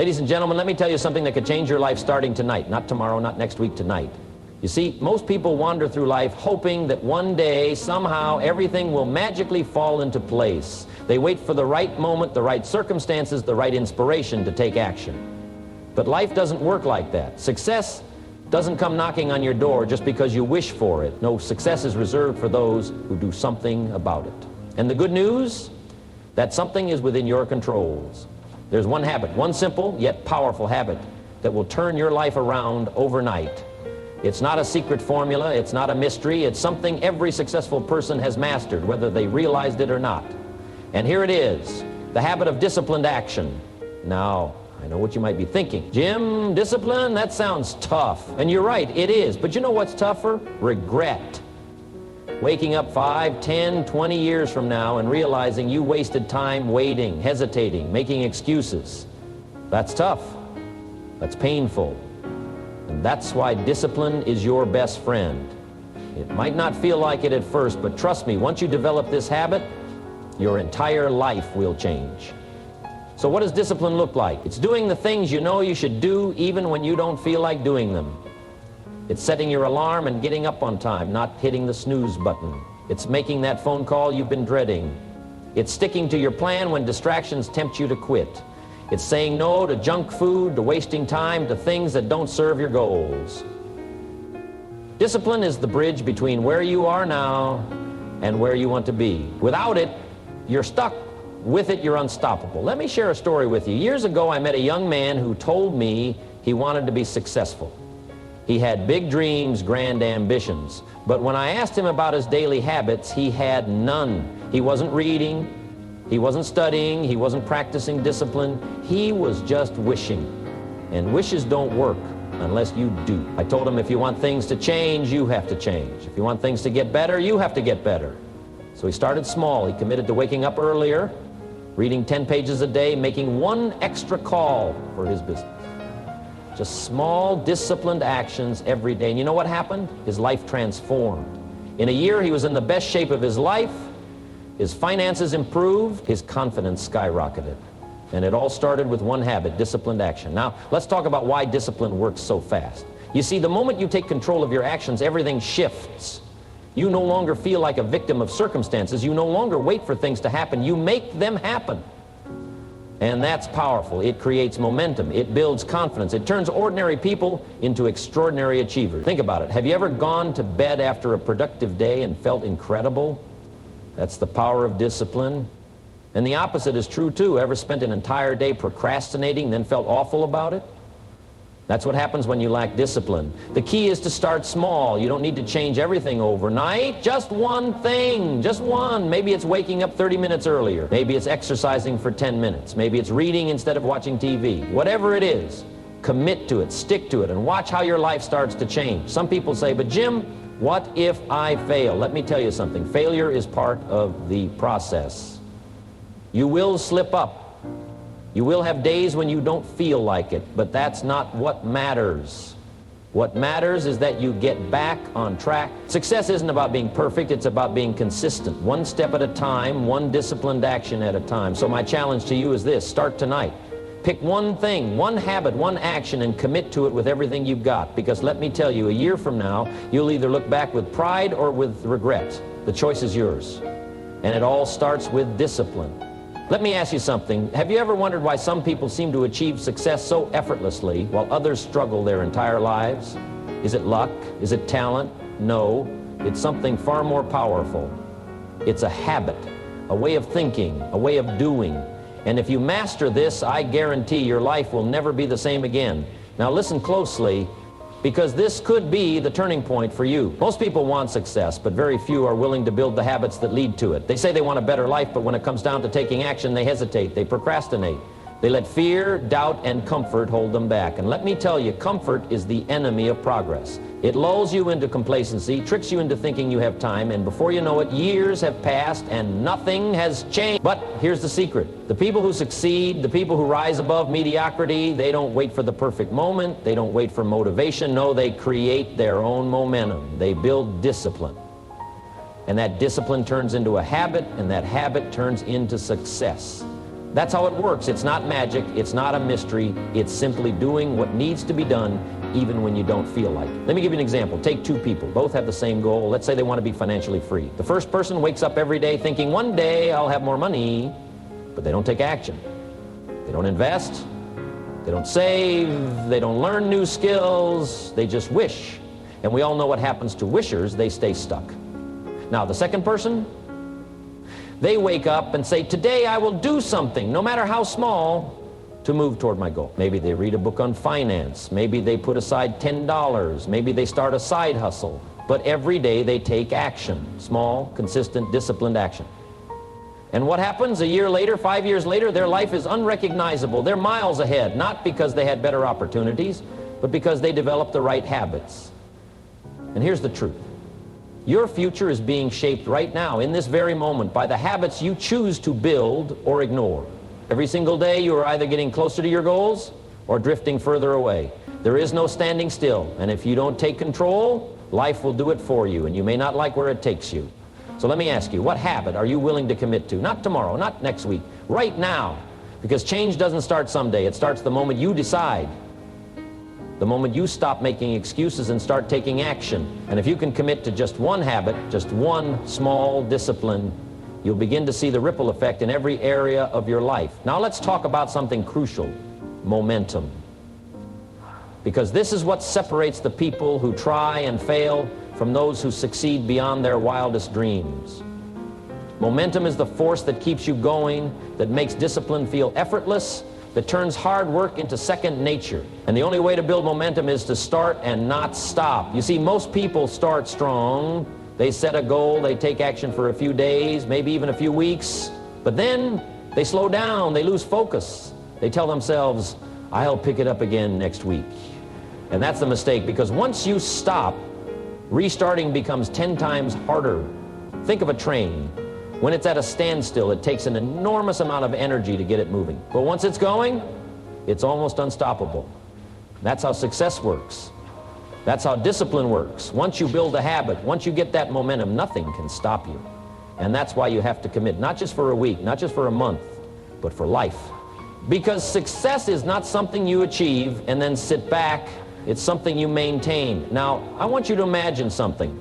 Ladies and gentlemen, let me tell you something that could change your life starting tonight. Not tomorrow, not next week, tonight. You see, most people wander through life hoping that one day, somehow, everything will magically fall into place. They wait for the right moment, the right circumstances, the right inspiration to take action. But life doesn't work like that. Success doesn't come knocking on your door just because you wish for it. No, success is reserved for those who do something about it. And the good news? That something is within your controls. There's one habit, one simple yet powerful habit that will turn your life around overnight. It's not a secret formula, it's not a mystery, it's something every successful person has mastered, whether they realized it or not. And here it is, the habit of disciplined action. Now, I know what you might be thinking. Jim, discipline? That sounds tough. And you're right, it is. But you know what's tougher? Regret. Waking up 5, 10, 20 years from now and realizing you wasted time waiting, hesitating, making excuses. That's tough. That's painful. And that's why discipline is your best friend. It might not feel like it at first, but trust me, once you develop this habit, your entire life will change. So what does discipline look like? It's doing the things you know you should do even when you don't feel like doing them. It's setting your alarm and getting up on time, not hitting the snooze button. It's making that phone call you've been dreading. It's sticking to your plan when distractions tempt you to quit. It's saying no to junk food, to wasting time, to things that don't serve your goals. Discipline is the bridge between where you are now and where you want to be. Without it, you're stuck. With it, you're unstoppable. Let me share a story with you. Years ago, I met a young man who told me he wanted to be successful. He had big dreams, grand ambitions. But when I asked him about his daily habits, he had none. He wasn't reading, he wasn't studying, he wasn't practicing discipline. He was just wishing. And wishes don't work unless you do. I told him if you want things to change, you have to change. If you want things to get better, you have to get better. So he started small. He committed to waking up earlier, reading 10 pages a day, making one extra call for his business. Just small, disciplined actions every day. And you know what happened? His life transformed. In a year, he was in the best shape of his life. His finances improved. His confidence skyrocketed. And it all started with one habit, disciplined action. Now, let's talk about why discipline works so fast. You see, the moment you take control of your actions, everything shifts. You no longer feel like a victim of circumstances. You no longer wait for things to happen. You make them happen. And that's powerful. It creates momentum. It builds confidence. It turns ordinary people into extraordinary achievers. Think about it. Have you ever gone to bed after a productive day and felt incredible? That's the power of discipline. And the opposite is true too. Ever spent an entire day procrastinating, then felt awful about it? That's what happens when you lack discipline. The key is to start small. You don't need to change everything overnight. Just one thing, just one. Maybe it's waking up 30 minutes earlier. Maybe it's exercising for 10 minutes. Maybe it's reading instead of watching TV. Whatever it is, commit to it, stick to it, and watch how your life starts to change. Some people say, but Jim, what if I fail? Let me tell you something. Failure is part of the process. You will slip up. You will have days when you don't feel like it, but that's not what matters. What matters is that you get back on track. Success isn't about being perfect, it's about being consistent. One step at a time, one disciplined action at a time. So my challenge to you is this: start tonight. Pick one thing, one habit, one action, and commit to it with everything you've got. Because let me tell you, a year from now, you'll either look back with pride or with regret. The choice is yours. And it all starts with discipline. Let me ask you something. Have you ever wondered why some people seem to achieve success so effortlessly while others struggle their entire lives? Is it luck? Is it talent? No. It's something far more powerful. It's a habit, a way of thinking, a way of doing. And if you master this, I guarantee your life will never be the same again. Now listen closely, because this could be the turning point for you. Most people want success, but very few are willing to build the habits that lead to it. They say they want a better life, but when it comes down to taking action, they hesitate, they procrastinate. They let fear, doubt, and comfort hold them back. And let me tell you, comfort is the enemy of progress. It lulls you into complacency, tricks you into thinking you have time, and before you know it, years have passed and nothing has changed. But here's the secret. The people who succeed, the people who rise above mediocrity, they don't wait for the perfect moment. They don't wait for motivation. No, they create their own momentum. They build discipline. And that discipline turns into a habit, and that habit turns into success. That's how it works. It's not magic. It's not a mystery. It's simply doing what needs to be done even when you don't feel like it. Let me give you an example. Take two people. Both have the same goal. Let's say they want to be financially free. The first person wakes up every day thinking, one day I'll have more money, but they don't take action. They don't invest. They don't save. They don't learn new skills. They just wish. And we all know what happens to wishers. They stay stuck. Now, the second person, they wake up and say, today I will do something, no matter how small, to move toward my goal. Maybe they read a book on finance. Maybe they put aside $10. Maybe they start a side hustle. But every day they take action. Small, consistent, disciplined action. And what happens a year later, 5 years later? Their life is unrecognizable. They're miles ahead, not because they had better opportunities, but because they developed the right habits. And here's the truth. Your future is being shaped right now, in this very moment, by the habits you choose to build or ignore. Every single day you are either getting closer to your goals or drifting further away. There is no standing still, and if you don't take control, life will do it for you, and you may not like where it takes you. So let me ask you, what habit are you willing to commit to? Not tomorrow, not next week, right now. Because change doesn't start someday. It starts the moment you decide. The moment you stop making excuses and start taking action. And if you can commit to just one habit, just one small discipline, you'll begin to see the ripple effect in every area of your life. Now let's talk about something crucial, momentum. Because this is what separates the people who try and fail from those who succeed beyond their wildest dreams. Momentum is the force that keeps you going, that makes discipline feel effortless, that turns hard work into second nature. And the only way to build momentum is to start and not stop. You see, most people start strong. They set a goal, they take action for a few days, maybe even a few weeks, but then they slow down, they lose focus. They tell themselves, I'll pick it up again next week. And that's the mistake, because once you stop, restarting becomes 10 times harder. Think of a train. When it's at a standstill, it takes an enormous amount of energy to get it moving. But once it's going, it's almost unstoppable. That's how success works. That's how discipline works. Once you build a habit, once you get that momentum, nothing can stop you. And that's why you have to commit, not just for a week, not just for a month, but for life. Because success is not something you achieve and then sit back. It's something you maintain. Now, I want you to imagine something.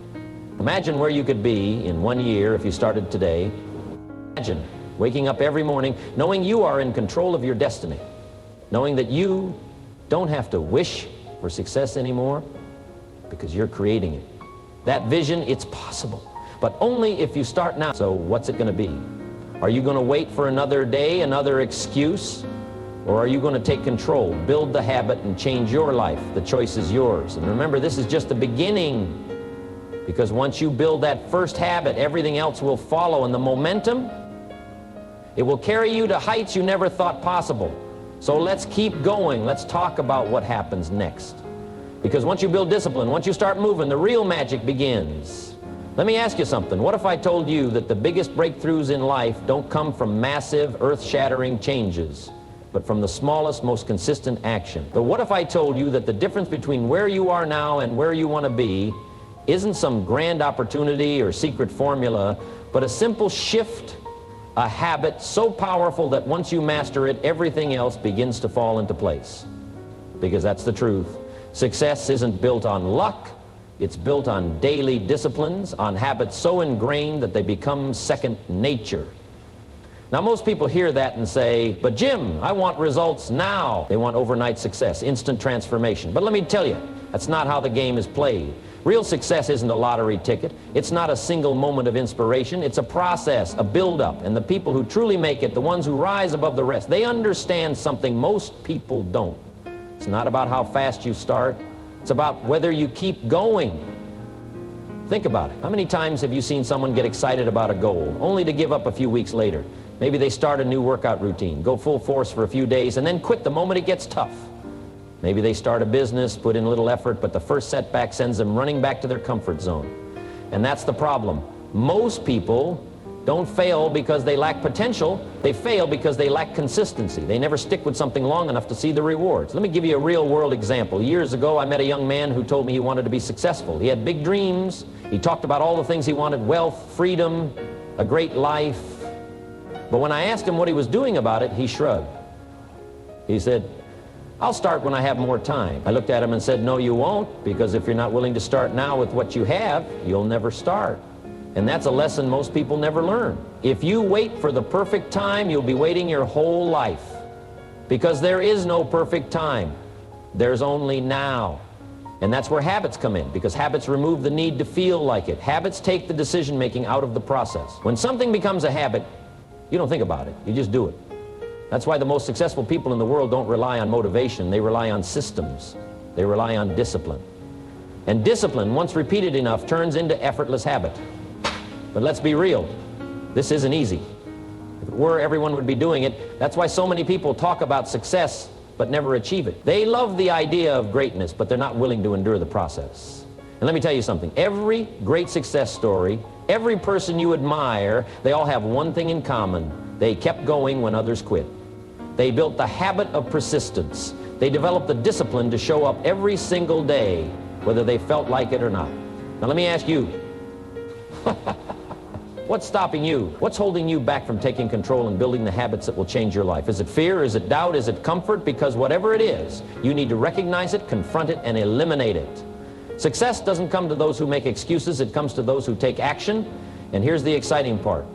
Imagine where you could be in 1 year if you started today. Imagine waking up every morning knowing you are in control of your destiny, knowing that you don't have to wish for success anymore because you're creating it. That vision, it's possible, but only if you start now. So what's it going to be? Are you going to wait for another day, another excuse? Or are you going to take control, build the habit, and change your life? The choice is yours. And remember, this is just the beginning. Because once you build that first habit, everything else will follow. And the momentum, it will carry you to heights you never thought possible. So let's keep going. Let's talk about what happens next. Because once you build discipline, once you start moving, the real magic begins. Let me ask you something. What if I told you that the biggest breakthroughs in life don't come from massive, earth-shattering changes, but from the smallest, most consistent action? But what if I told you that the difference between where you are now and where you want to be isn't some grand opportunity or secret formula, but a simple shift, a habit so powerful that once you master it, everything else begins to fall into place? Because that's the truth. Success isn't built on luck. It's built on daily disciplines, on habits so ingrained that they become second nature. Now, most people hear that and say, but Jim, I want results now. They want overnight success, instant transformation. But let me tell you, that's not how the game is played. Real success isn't a lottery ticket. It's not a single moment of inspiration. It's a process, a build-up. And the people who truly make it, the ones who rise above the rest, they understand something most people don't. It's not about how fast you start. It's about whether you keep going. Think about it. How many times have you seen someone get excited about a goal, only to give up a few weeks later? Maybe they start a new workout routine, go full force for a few days, and then quit the moment it gets tough. Maybe they start a business, put in a little effort, but the first setback sends them running back to their comfort zone. And that's the problem. Most people don't fail because they lack potential. They fail because they lack consistency. They never stick with something long enough to see the rewards. Let me give you a real-world example. Years ago, I met a young man who told me he wanted to be successful. He had big dreams. He talked about all the things he wanted: wealth, freedom, a great life. But when I asked him what he was doing about it, he shrugged. He said, "I'll start when I have more time." I looked at him and said, "No, you won't, because if you're not willing to start now with what you have, you'll never start." And that's a lesson most people never learn. If you wait for the perfect time, you'll be waiting your whole life. Because there is no perfect time. There's only now. And that's where habits come in, because habits remove the need to feel like it. Habits take the decision-making out of the process. When something becomes a habit, you don't think about it. You just do it. That's why the most successful people in the world don't rely on motivation. They rely on systems. They rely on discipline. And discipline, once repeated enough, turns into effortless habit. But let's be real. This isn't easy. If it were, everyone would be doing it. That's why so many people talk about success but never achieve it. They love the idea of greatness, but they're not willing to endure the process. And let me tell you something. Every great success story, every person you admire, they all have one thing in common. They kept going when others quit. They built the habit of persistence. They developed the discipline to show up every single day, whether they felt like it or not. Now let me ask you, what's stopping you? What's holding you back from taking control and building the habits that will change your life? Is it fear? Is it doubt? Is it comfort? Because whatever it is, you need to recognize it, confront it, and eliminate it. Success doesn't come to those who make excuses. It comes to those who take action. And here's the exciting part.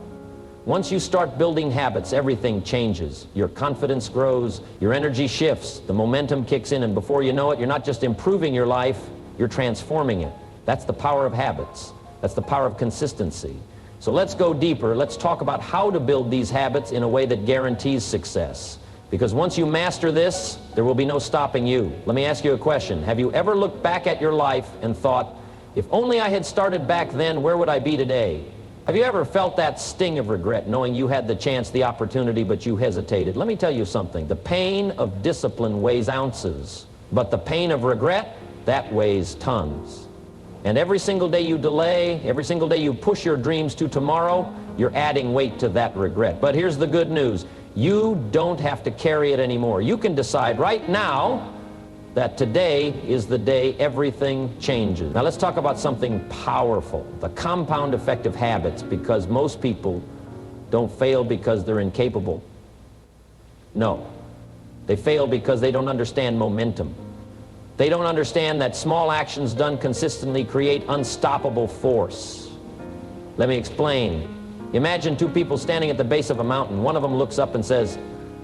Once you start building habits, everything changes. Your confidence grows, your energy shifts, the momentum kicks in, and before you know it, you're not just improving your life, you're transforming it. That's the power of habits. That's the power of consistency. So let's go deeper. Let's talk about how to build these habits in a way that guarantees success. Because once you master this, there will be no stopping you. Let me ask you a question. Have you ever looked back at your life and thought, if only I had started back then, where would I be today? Have you ever felt that sting of regret, knowing you had the chance, the opportunity, but you hesitated? Let me tell you something. The pain of discipline weighs ounces, but the pain of regret, that weighs tons. And every single day you delay, every single day you push your dreams to tomorrow, you're adding weight to that regret. But here's the good news. You don't have to carry it anymore. You can decide right now that today is the day everything changes. Now let's talk about something powerful, the compound effect of habits, because most people don't fail because they're incapable. No. They fail because they don't understand momentum. They don't understand that small actions done consistently create unstoppable force. Let me explain. Imagine two people standing at the base of a mountain. One of them looks up and says,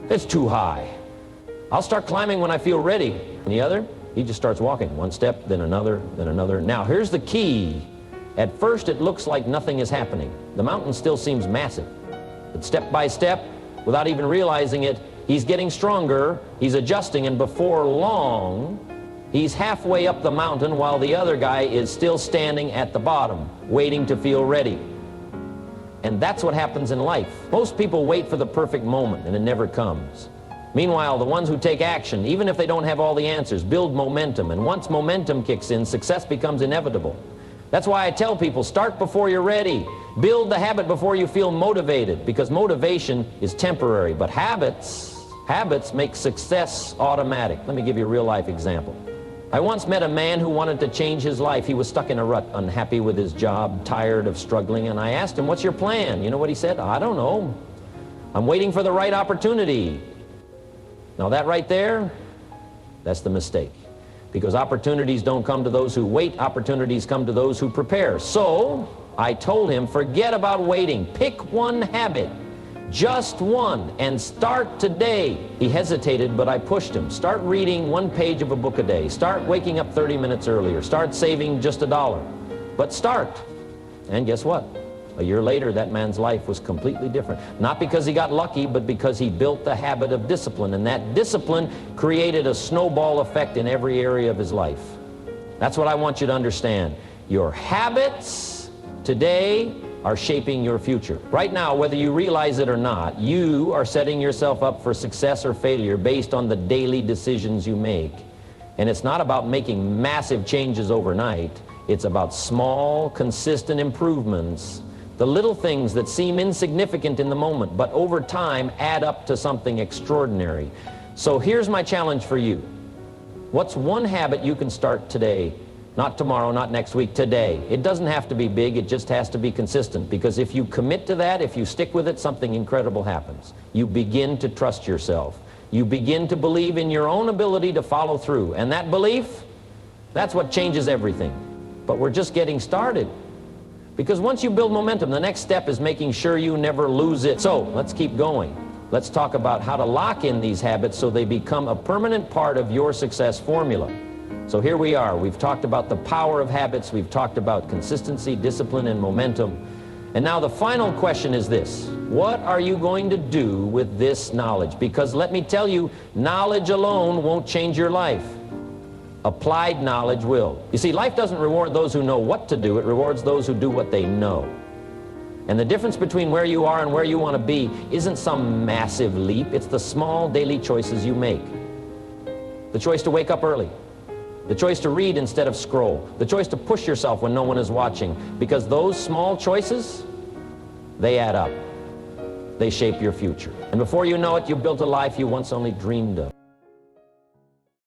"It's too high. I'll start climbing when I feel ready." And the other, he just starts walking. One step, then another, then another. Now, here's the key. At first, it looks like nothing is happening. The mountain still seems massive. But step by step, without even realizing it, he's getting stronger, he's adjusting, and before long, he's halfway up the mountain while the other guy is still standing at the bottom, waiting to feel ready. And that's what happens in life. Most people wait for the perfect moment, and it never comes. Meanwhile, the ones who take action, even if they don't have all the answers, build momentum. And once momentum kicks in, success becomes inevitable. That's why I tell people, start before you're ready. Build the habit before you feel motivated, because motivation is temporary. But habits make success automatic. Let me give you a real-life example. I once met a man who wanted to change his life. He was stuck in a rut, unhappy with his job, tired of struggling, and I asked him, "What's your plan?" You know what he said? "I don't know. I'm waiting for the right opportunity." Now that right there, that's the mistake. Because opportunities don't come to those who wait, opportunities come to those who prepare. So I told him, forget about waiting. Pick one habit. Just one, and start today. He hesitated, but I pushed him. Start reading one page of a book a day. Start waking up 30 minutes earlier. Start saving just $1. But start. And guess what? A year later, that man's life was completely different. Not because he got lucky, but because he built the habit of discipline. And that discipline created a snowball effect in every area of his life. That's what I want you to understand. Your habits today are shaping your future. Right now, whether you realize it or not, you are setting yourself up for success or failure based on the daily decisions you make. And it's not about making massive changes overnight. It's about small, consistent improvements. The little things that seem insignificant in the moment, but over time add up to something extraordinary. So here's my challenge for you. What's one habit you can start today Not tomorrow, not next week, today. It doesn't have to be big, it just has to be consistent. Because if you commit to that, if you stick with it, something incredible happens. You begin to trust yourself. You begin to believe in your own ability to follow through. And that belief, that's what changes everything. But we're just getting started. Because once you build momentum, the next step is making sure you never lose it. So, let's keep going. Let's talk about how to lock in these habits so they become a permanent part of your success formula. So here we are. We've talked about the power of habits. We've talked about consistency, discipline, and momentum. And now the final question is this. What are you going to do with this knowledge? Because let me tell you, knowledge alone won't change your life. Applied knowledge will. You see, life doesn't reward those who know what to do. It rewards those who do what they know. And the difference between where you are and where you want to be isn't some massive leap. It's the small daily choices you make. The choice to wake up early. The choice to read instead of scroll. The choice to push yourself when no one is watching. Because those small choices, they add up. They shape your future. And before you know it, you've built a life you once only dreamed of.